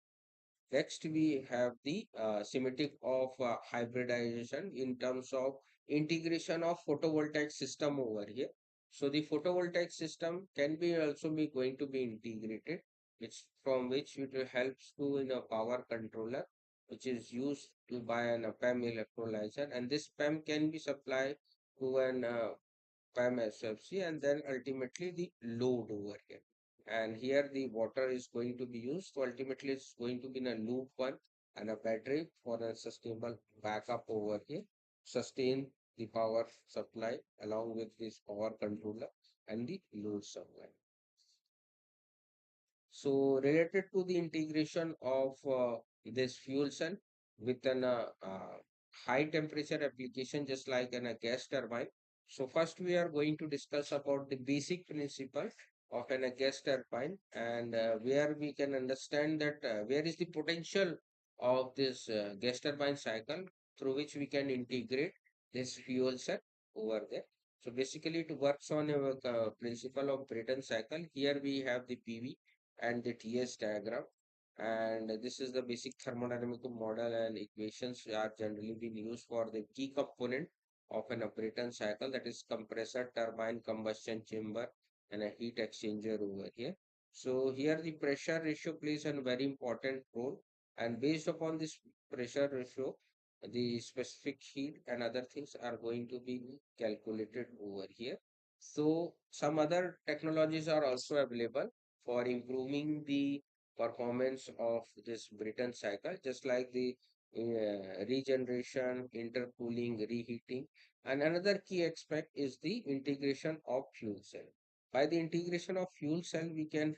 Next, we have the semantic of hybridization in terms of integration of photovoltaic system over here. So the photovoltaic system can be also be going to be integrated, which from which it will helps to in a power controller, which is used to buy an PEM electrolyzer, and this PEM can be supplied to an PAM SFC and then ultimately the load over here. And here the water is going to be used. So ultimately it's going to be in a loop one and a battery for a sustainable backup over here. Sustain the power supply along with this power controller and the load supply. So related to the integration of this fuel cell with an high temperature application, just like in a gas turbine. So first we are going to discuss about the basic principle of an a gas turbine, and where we can understand that where is the potential of this gas turbine cycle through which we can integrate this fuel cell over there. So basically it works on a principle of Brayton cycle. Here we have the PV and the TS diagram. And this is the basic thermodynamic model and equations are generally being used for the key component of an Brayton cycle, that is compressor, turbine, combustion chamber, and a heat exchanger over here. So here the pressure ratio plays a very important role, and based upon this pressure ratio, the specific heat and other things are going to be calculated over here. So some other technologies are also available for improving the performance of this Brayton cycle, just like the regeneration, intercooling, reheating. And another key aspect is the integration of fuel cell. By the integration of fuel cell, we can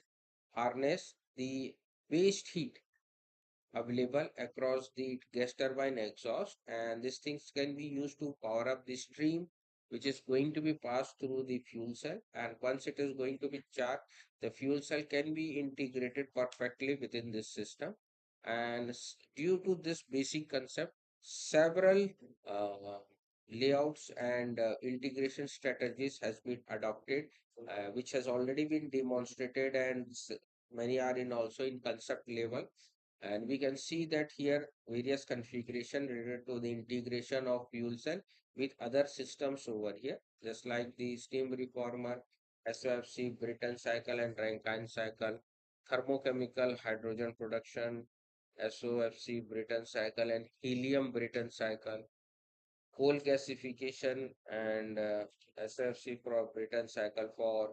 harness the waste heat available across the gas turbine exhaust, and these things can be used to power up the stream which is going to be passed through the fuel cell, and once it is going to be charged, the fuel cell can be integrated perfectly within this system. And due to this basic concept, several uh, layouts and integration strategies has been adopted, which has already been demonstrated, and many are in also in concept level. And we can see that here various configuration related to the integration of fuel cell with other systems over here, just like the steam reformer, SOFC, Brayton cycle and Rankine cycle, thermochemical hydrogen production, SOFC, Brayton cycle and helium Brayton cycle, coal gasification and SFC for Brayton cycle for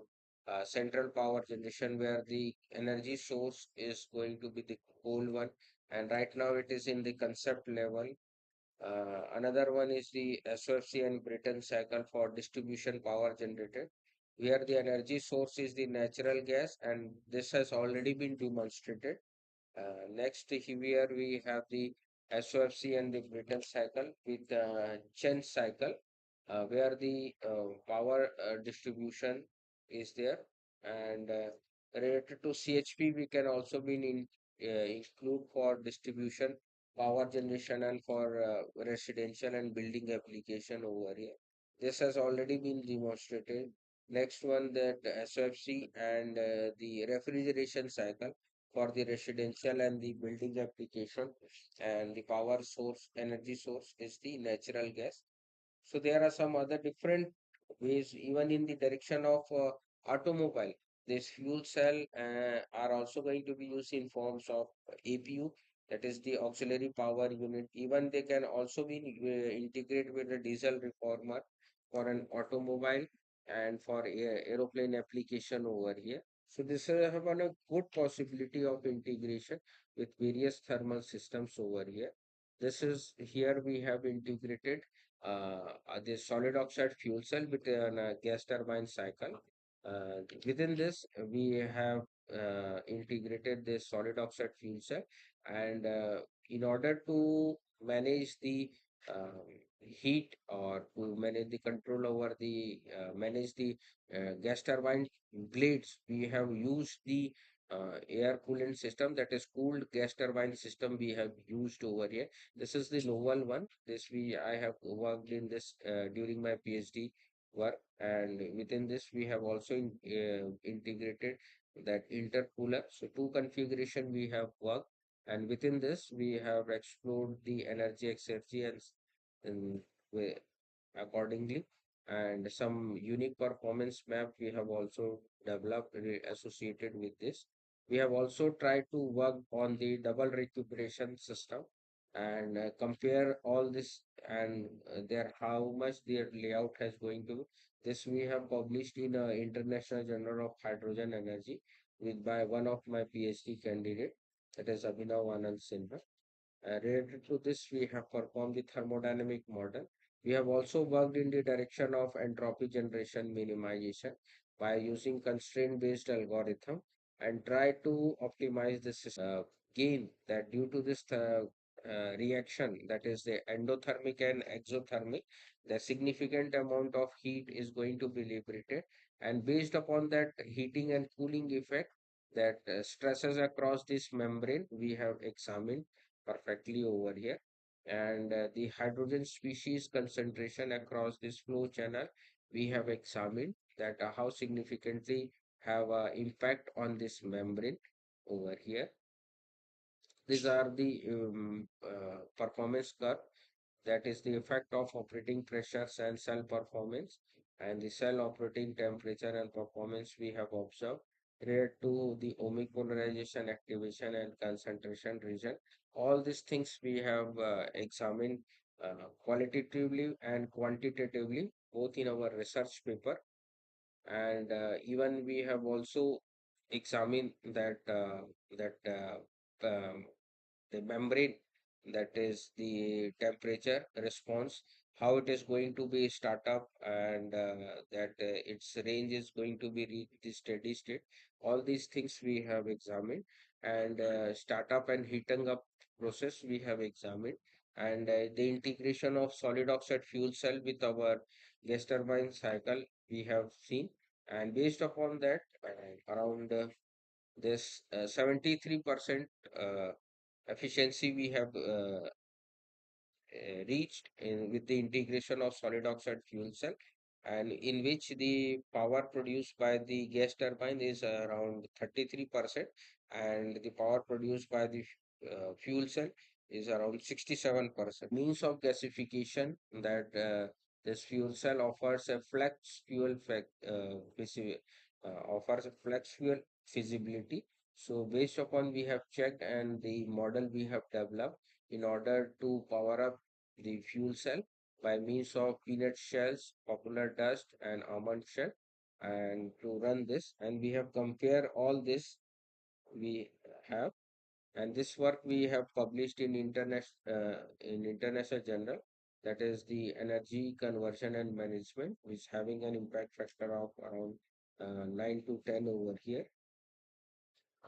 central power generation, where the energy source is going to be the coal one, and right now it is in the concept level. Another one is the SOFC and Brayton cycle for distribution power generated, where the energy source is the natural gas, and this has already been demonstrated. Next here we have the SOFC and the Brayton cycle with Chen cycle, where the power distribution is there, and related to CHP we can also be include for distribution, power generation, and for residential and building application over here. This has already been demonstrated. Next one, that SOFC and the refrigeration cycle for the residential and the building application, and the power source energy source is the natural gas. So there are some other different ways even in the direction of automobile. This fuel cell are also going to be used in forms of APU, that is the auxiliary power unit. Even they can also be integrated with a diesel reformer for an automobile and for aeroplane application over here. So this have a good possibility of integration with various thermal systems over here. This is here we have integrated the solid oxide fuel cell with a gas turbine cycle. Within this, we have integrated this solid oxide fuel cell, and in order to manage the um, heat or to manage the control over the manage the gas turbine blades, we have used the air coolant system, that is cooled gas turbine system we have used over here. This is the novel one. This we I have worked in this during my PhD work, and within this we have also integrated that intercooler. So two configuration we have worked, and within this we have explored the energy exergy and accordingly, and some unique performance map we have also developed associated with this. We have also tried to work on the double recuperation system and compare all this, and their how much their layout has going to be. This we have published in International Journal of Hydrogen Energy with by one of my PhD candidate, that is Abhinav Anand Sinha. Related to this, we have performed the thermodynamic model. We have also worked in the direction of entropy generation minimization by using constraint-based algorithm and try to optimize the system. Gain that due to this reaction, that is the endothermic and exothermic, the significant amount of heat is going to be liberated, and based upon that heating and cooling effect that stresses across this membrane, we have examined perfectly over here. And the hydrogen species concentration across this flow channel, we have examined that how significantly have impact on this membrane over here. These are the performance curve, that is the effect of operating pressures and cell performance, and the cell operating temperature and performance we have observed related to the ohmic polarization activation and concentration region. All these things we have examined qualitatively and quantitatively both in our research paper, and even we have also examined that the membrane, that is the temperature response, how it is going to be start up, and that its range is going to be reached the steady state. All these things we have examined, and startup and heating up process we have examined, and the integration of solid oxide fuel cell with our gas turbine cycle we have seen, and based upon that around this 73% efficiency we have reached with the integration of solid oxide fuel cell, and in which the power produced by the gas turbine is around 33%, and the power produced by the fuel cell is around 67%. Means of gasification, that this fuel cell offers a offers a flex fuel feasibility. So based upon we have checked and the model we have developed in order to power up the fuel cell by means of peanut shells, popular dust, and almond shell, and to run this. And we have compared all this we have, and this work we have published in international journal, that is the energy conversion and management, which having an impact factor of around 9 to 10 over here.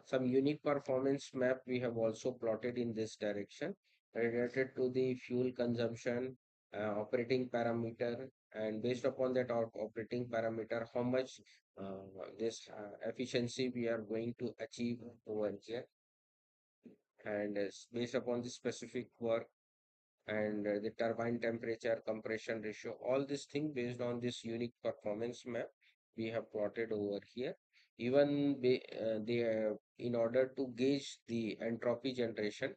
Some unique performance map we have also plotted in this direction related to the fuel consumption, operating parameter, and based upon that operating parameter, how much this efficiency we are going to achieve over here. And based upon the specific work and the turbine temperature, compression ratio, all these things based on this unique performance map we have plotted over here. Even in order to gauge the entropy generation,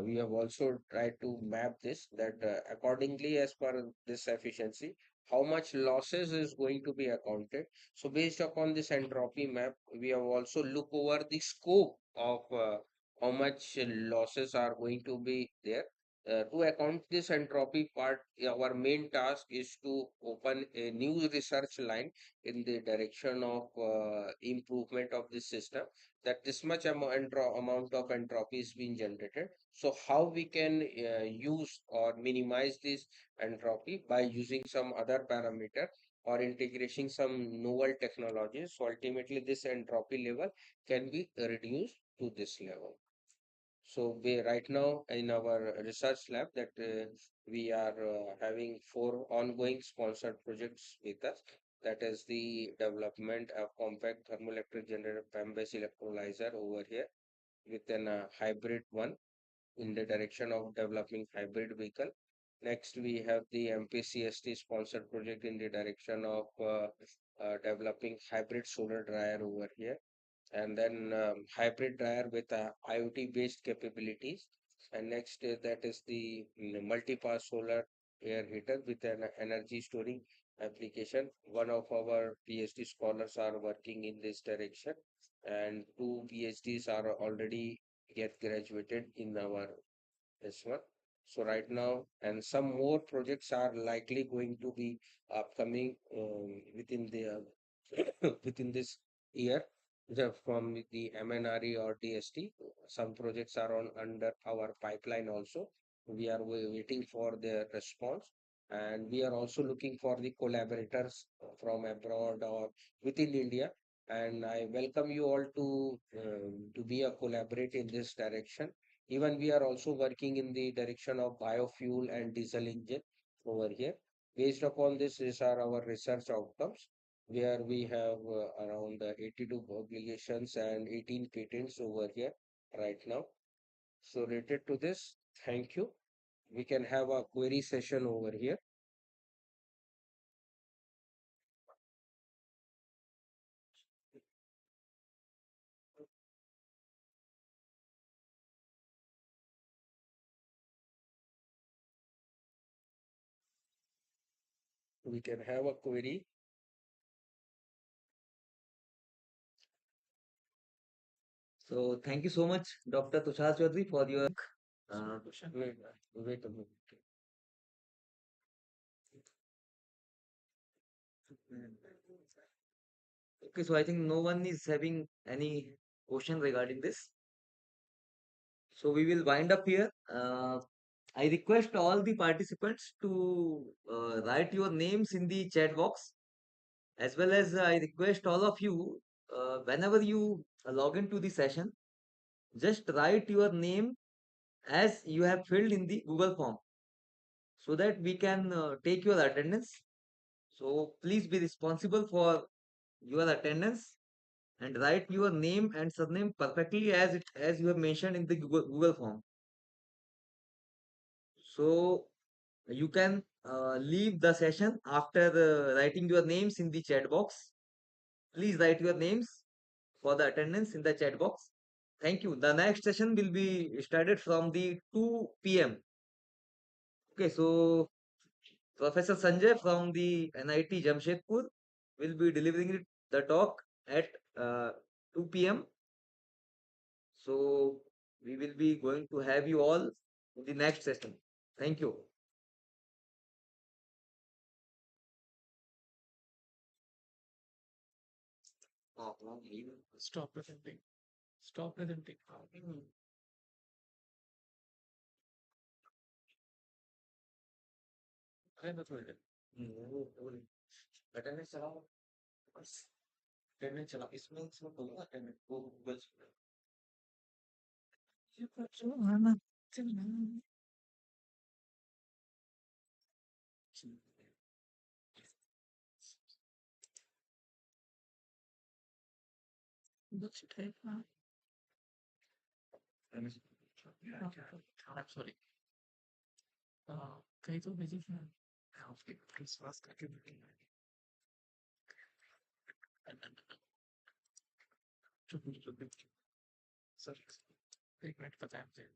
we have also tried to map this, that accordingly as per this efficiency, how much losses is going to be accounted. So based upon this entropy map, we have also look over the scope of how much losses are going to be there. To account this entropy part, our main task is to open a new research line in the direction of improvement of this system. That this much amount of entropy is being generated. So how we can use or minimize this entropy by using some other parameter or integrating some novel technologies. So ultimately, this entropy level can be reduced to this level. So we right now in our research lab that we are having four ongoing sponsored projects with us. That is the development of compact thermoelectric generator PEM-based electrolyzer over here with an hybrid one in the direction of developing hybrid vehicle. Next, we have the MPCST sponsored project in the direction of developing hybrid solar dryer over here, and then hybrid dryer with IoT based capabilities. And next, that is the multi-pass solar air heater with an energy storing application. One of our PhD scholars are working in this direction, and two PhDs are already get graduated in our this one. So right now, and some more projects are likely going to be upcoming within the within this year. From the MNRE or DST, some projects are on under our pipeline also. We are waiting for their response, and we are also looking for the collaborators from abroad or within India. And I welcome you all to be a collaborate in this direction. Even we are also working in the direction of biofuel and diesel engine over here. Based upon this, these are our research outcomes, where we have around 82 publications and 18 patents over here right now. So related to this, thank you. We can have a query session over here. We can have a query. So thank you so much, Dr. Tushar Chaudhary, for your uh, Wait a minute. okay, so I think no one is having any question regarding this. So we will wind up here. I request all the participants to write your names in the chat box, as well as I request all of you, whenever you log into the session, just write your name as you have filled in the Google form, so that we can take your attendance. So please be responsible for your attendance and write your name and surname perfectly as you have mentioned in the Google form. So you can leave the session after writing your names in the chat box. Please write your names for the attendance in the chat box. Thank you. The next session will be started from the 2 p.m. Okay, so Professor Sanjay from the NIT Jamshedpur will be delivering the talk at 2 p.m. So we will be going to have you all in the next session. Thank you. Stop presenting. Stop presenting. Attendance चला बस attendance चला इसमें इसमें बोलूंगा attendance वो Google sorry कहीं तो भेजी उसके विश्वास करके चुप चुप सर एक मिनट पता है मुझे